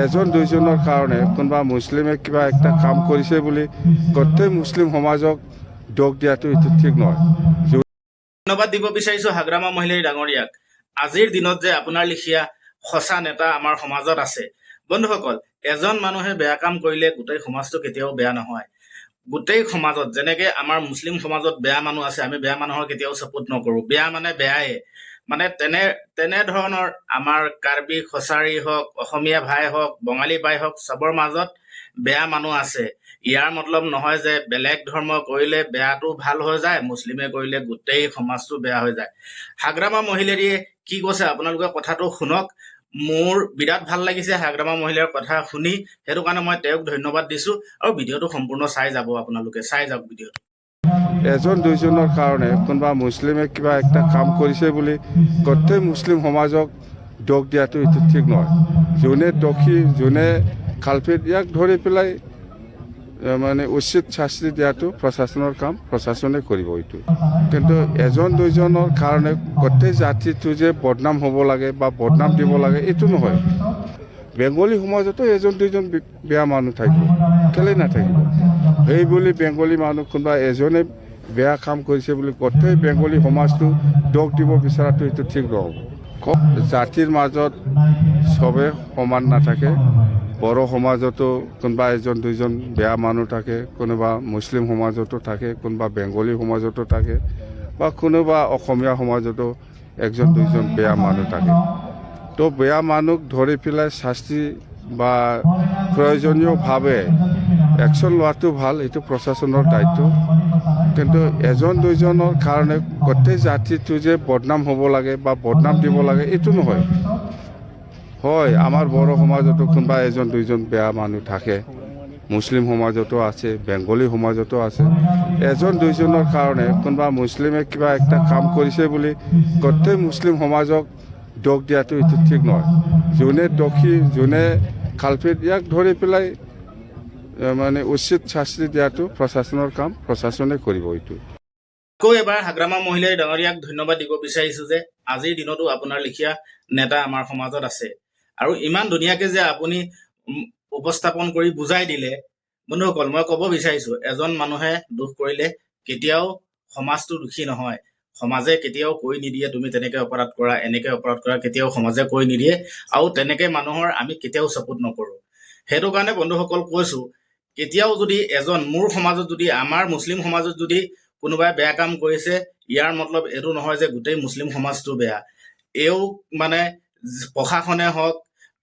এজন দুইজনৰ কাৰণে কোনোবা মুছলিমে কিবা একটা কাম কৰিছে বুলি গোটেই মুছলিম সমাজক দোষ দিয়াটো এইটো ঠিক নহয়। ধন্যবাদ দিব বিচাৰিছো হাগ্ৰামা মহিলাই ডাঙৰীয়াক। আজিৰ দিনত যে আপোনাৰ লিখীয়া সঁচা নেতা আমাৰ সমাজত আছে। বন্ধুসকল, এজন মানুহে বেয়া কাম কৰিলে গোটেই সমাজটো কেতিয়াও বেয়া নহয়। গোটেই সমাজত যেনেকে আমাৰ মুছলিম সমাজত বেয়া মানুহ আছে, আমি বেয়া মানুহৰ কেতিয়াও ছাপোৰ্ট নকৰোঁ। বেয়া মানে বেয়াই, মানে তেনেধৰণৰ আমাৰ কাৰ্বি কছাৰী হওক, অসমীয়া ভাই হওক, বঙালী ভাই হওক, চবৰ মাজত বেয়া মানুহ আছে। ইয়াৰ মতলব নহয় যে বেলেগ ধৰ্ম কৰিলে বেয়াটো ভাল হৈ যায়, মুছলিমে কৰিলে গোটেই সমাজটো বেয়া হৈ যায়। হাগ্ৰামা মহিলাৰীয়ে কি কৈছে আপোনালোকে কথাটো শুনক। মোৰ বিৰাট ভাল লাগিছে হাগ্ৰামা মহিলাৰ কথা শুনি, সেইটো কাৰণে মই তেওঁক ধন্যবাদ দিছো। আৰু ভিডিঅ'টো সম্পূৰ্ণ চাই যাব, আপোনালোকে চাই যাওক ভিডিঅ'টো। এজন দুইজনৰ কাৰণে কোনোবা মুছলিমে কিবা একটা কাম কৰিছে বুলি গোটেই মুছলিম সমাজক দোষ দিয়াটো এইটো ঠিক নহয়। যোনে দোষী, যোনে কালপিত, ইয়াক ধৰি পেলাই মানে উচিত শাস্তি দিয়াটো প্ৰশাসনৰ কাম, প্ৰশাসনে কৰিব এইটো। কিন্তু এজন দুইজনৰ কাৰণে গোটেই জাতিটো যে বদনাম হ'ব লাগে বা বদনাম দিব লাগে এইটো নহয়। বেংগলী সমাজতো এজন দুইজন বেয়া মানুহ থাকিব, কেলে নাথাকিব। সেই বুলি বেংগলী মানুহ কোনোবা এজনে বেয়া কাম কৰিছে বুলি গোটেই বেংগলী সমাজটো দোষ দিব বিচৰাটো এইটো ঠিক নহ'ব। জাতিৰ মাজত চবে সমান নাথাকে। বড়ো সমাজতো কোনোবা এজন দুইজন বেয়া মানুহ থাকে, কোনোবা মুছলিম সমাজতো থাকে, কোনোবা বেংগলী সমাজতো থাকে, বা কোনোবা অসমীয়া সমাজতো একজন দুইজন বেয়া মানুহ থাকে। তো বেয়া মানুহ ধৰি পেলাই শাস্তি বা প্ৰয়োজনীয়ভাৱে একশ্যন লোৱাটো ভাল, এইটো প্ৰশাসনৰ দায়িত্ব। কিন্তু এজন দুইজনৰ কাৰণে গোটেই জাতিটো যে বদনাম হ'ব লাগে বা বদনাম দিব লাগে এইটো নহয়। হয়, আমাৰ বড়ো সমাজতো কোনোবা এজন দুইজন বেয়া মানুহ থাকে, মুছলিম সমাজতো আছে, বেংগলী সমাজতো আছে। এজন দুইজনৰ কাৰণে কোনোবা মুছলিমে কিবা একটা কাম কৰিছে বুলি গোটেই মুছলিম সমাজক দোষ দিয়াটো এইটো ঠিক নহয়। যোনে দোষী, যোনে কালপিত, ইয়াক ধৰি পেলাই মানে উচিত শাস্তি দিয়াটো প্ৰশাসনৰ কাম, প্ৰশাসনে কৰিব এইটো। আকৌ এবাৰ হাগ্ৰামা মহিলাই ডাঙৰীয়াক ধন্যবাদ দিব বিচাৰিছো যে আজিৰ দিনতো আপোনাৰ লিখীয়া নেতা আমাৰ সমাজত আছে। আৰু ইমান ধুনীয়াকে যে আপুনি উপস্থাপন কৰি বুজাই দিলে। বন্ধুসকল, মই ক'ব বিচাৰিছো, এজন মানুহে দোষ কৰিলে কেতিয়াও সমাজটো দোষী নহয়। সমাজে কেতিয়াও কৈ নিদিয়ে তুমি তেনেকে অপৰাধ কৰা, এনেকে অপৰাধ কৰা, কেতিয়াও সমাজে কৈ নিদিয়ে। আৰু তেনেকে মানুহৰ আমি কেতিয়াও ছাপোৰ্ট নকৰোঁ। সেইটো কাৰণে বন্ধুসকল কৈছো, কেতিয়াও যদি মোৰ সমাজত যদি, আমাৰ মুছলিম সমাজত যদি কোনোবাই বেয়া কাম কৰিছে, ইয়াৰ মতলব এইটো নহয় যে গোটেই মুছলিম সমাজটো বেয়া। এও মানে প্ৰশাসনে হওক,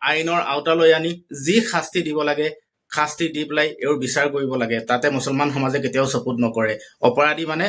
আইনৰ আওতালৈ আনি যি শাস্তি দিব লাগে শাস্তি দি পেলাই এওঁৰ বিচাৰ কৰিব লাগে। তাতে মুছলমান সমাজে কেতিয়াও ছাপোৰ্ট নকৰে। অপৰাধী মানে